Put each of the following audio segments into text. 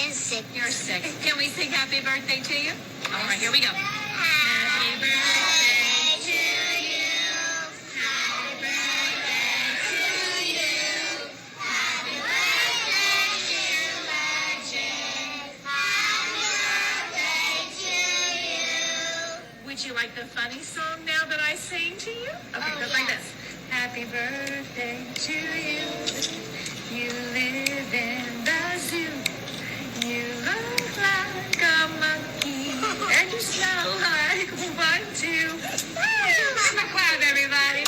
is sick. You're sick. Can we sing happy birthday to you? All right, here we go. Happy birthday to you. Happy birthday to you. Happy birthday, dear Legend. Happy birthday to you. Would you like the funny song now that I sing to you? Okay, it goes like this. Happy birthday to you. You live in the zoo. You look like a monkey, and you smell like one, two. Give a clap, everybody.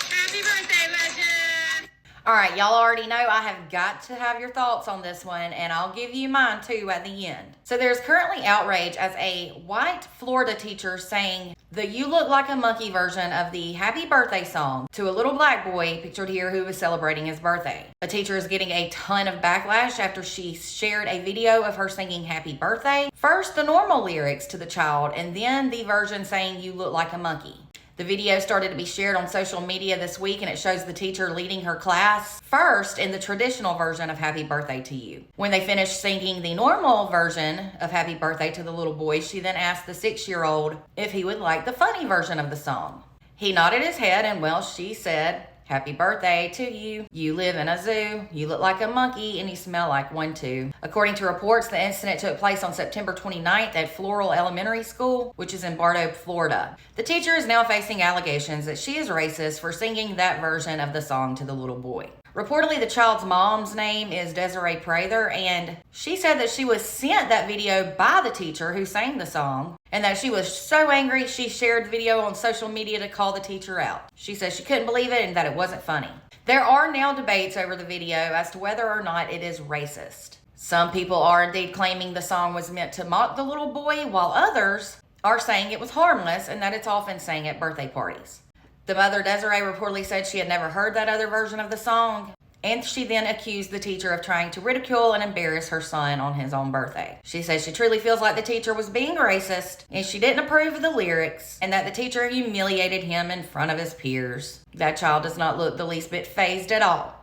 Happy birthday, Legend. All right, y'all already know I have got to have your thoughts on this one, and I'll give you mine too at the end. So there's currently outrage as a white Florida teacher saying the "you look like a monkey" version of the happy birthday song to a little black boy pictured here who was celebrating his birthday. A teacher is getting a ton of backlash after she shared a video of her singing happy birthday. First, the normal lyrics to the child, and then the version saying "you look like a monkey." The video started to be shared on social media this week, and it shows the teacher leading her class first in the traditional version of Happy Birthday to You. When they finished singing the normal version of Happy Birthday to the little boy, she then asked the 6-year-old if he would like the funny version of the song. He nodded his head, and well, she said, "Happy birthday to you. You live in a zoo. You look like a monkey, and you smell like one too." According to reports, the incident took place on September 29th at Floral Elementary School, which is in Bartow, Florida. The teacher is now facing allegations that she is racist for singing that version of the song to the little boy. Reportedly, the child's mom's name is Desiree Prather, and she said that she was sent that video by the teacher who sang the song, and that she was so angry she shared the video on social media to call the teacher out. She says she couldn't believe it and that it wasn't funny. There are now debates over the video as to whether or not it is racist. Some people are indeed claiming the song was meant to mock the little boy, while others are saying it was harmless and that it's often sang at birthday parties. The mother, Desiree, reportedly said she had never heard that other version of the song, and she then accused the teacher of trying to ridicule and embarrass her son on his own birthday. She says she truly feels like the teacher was being racist, and she didn't approve of the lyrics, and that the teacher humiliated him in front of his peers. That child does not look the least bit fazed at all.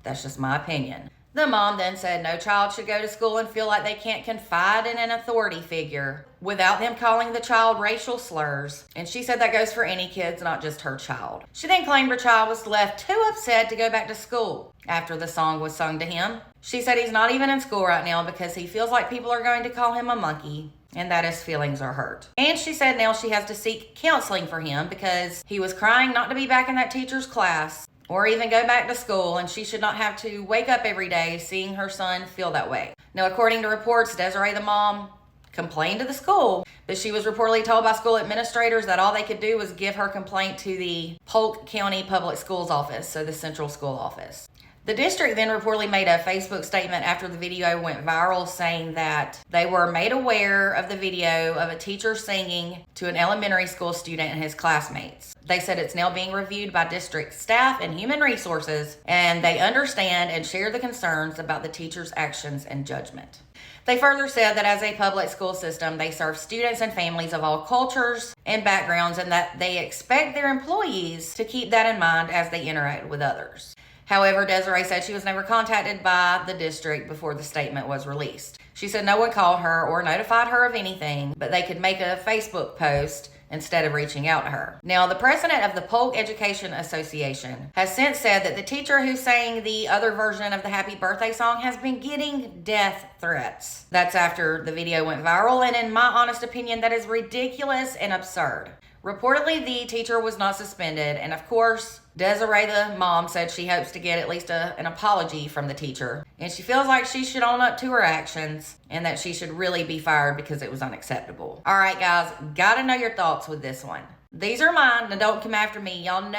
That's just my opinion. The mom then said no child should go to school and feel like they can't confide in an authority figure without them calling the child racial slurs. And she said that goes for any kids, not just her child. She then claimed her child was left too upset to go back to school after the song was sung to him. She said he's not even in school right now because he feels like people are going to call him a monkey and that his feelings are hurt. And she said now she has to seek counseling for him because he was crying not to be back in that teacher's class or even go back to school, and she should not have to wake up every day seeing her son feel that way. Now, according to reports, Desiree, the mom, complained to the school, but she was reportedly told by school administrators that all they could do was give her complaint to the Polk County Public Schools office, so the central school office. The district then reportedly made a Facebook statement after the video went viral saying that they were made aware of the video of a teacher singing to an elementary school student and his classmates. They said it's now being reviewed by district staff and human resources, and they understand and share the concerns about the teacher's actions and judgment. They further said that as a public school system, they serve students and families of all cultures and backgrounds, and that they expect their employees to keep that in mind as they interact with others. However, Desiree said she was never contacted by the district before the statement was released. She said no one called her or notified her of anything, but they could make a Facebook post instead of reaching out to her. Now, the president of the Polk Education Association has since said that the teacher who sang the other version of the happy birthday song has been getting death threats. That's after the video went viral, and in my honest opinion, that is ridiculous and absurd. Reportedly, the teacher was not suspended, and of course, Desiree, the mom, said she hopes to get at least an apology from the teacher, and she feels like she should own up to her actions and that she should really be fired because it was unacceptable. All right, guys, gotta know your thoughts with this one. These are mine, and don't come after me. Y'all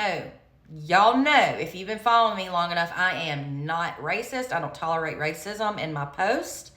know, if you've been following me long enough, I am not racist. I don't tolerate racism in my post.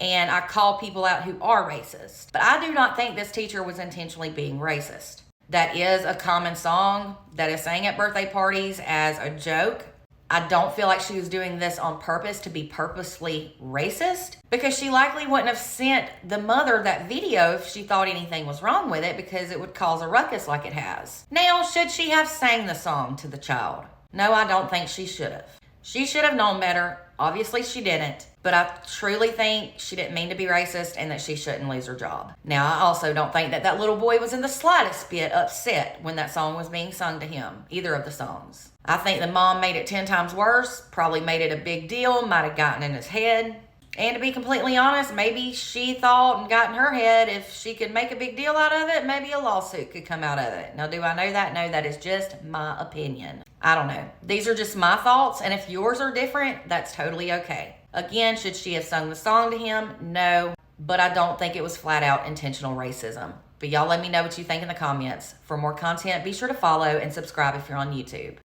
And I call people out who are racist. But I do not think this teacher was intentionally being racist. That is a common song that is sang at birthday parties as a joke. I don't feel like she was doing this on purpose to be purposely racist, because she likely wouldn't have sent the mother that video if she thought anything was wrong with it, because it would cause a ruckus like it has. Now, should she have sang the song to the child? No, I don't think she should have. She should have known better. Obviously, she didn't. But I truly think she didn't mean to be racist and that she shouldn't lose her job. Now, I also don't think that that little boy was in the slightest bit upset when that song was being sung to him, either of the songs. I think the mom made it 10 times worse, probably made it a big deal, might have gotten in his head. And to be completely honest, maybe she thought and got in her head if she could make a big deal out of it, maybe a lawsuit could come out of it. Now, do I know that? No, that is just my opinion. I don't know. These are just my thoughts, and if yours are different, that's totally okay. Again, should she have sung the song to him? No, but I don't think it was flat out intentional racism. But y'all let me know what you think in the comments. For more content, be sure to follow and subscribe if you're on YouTube.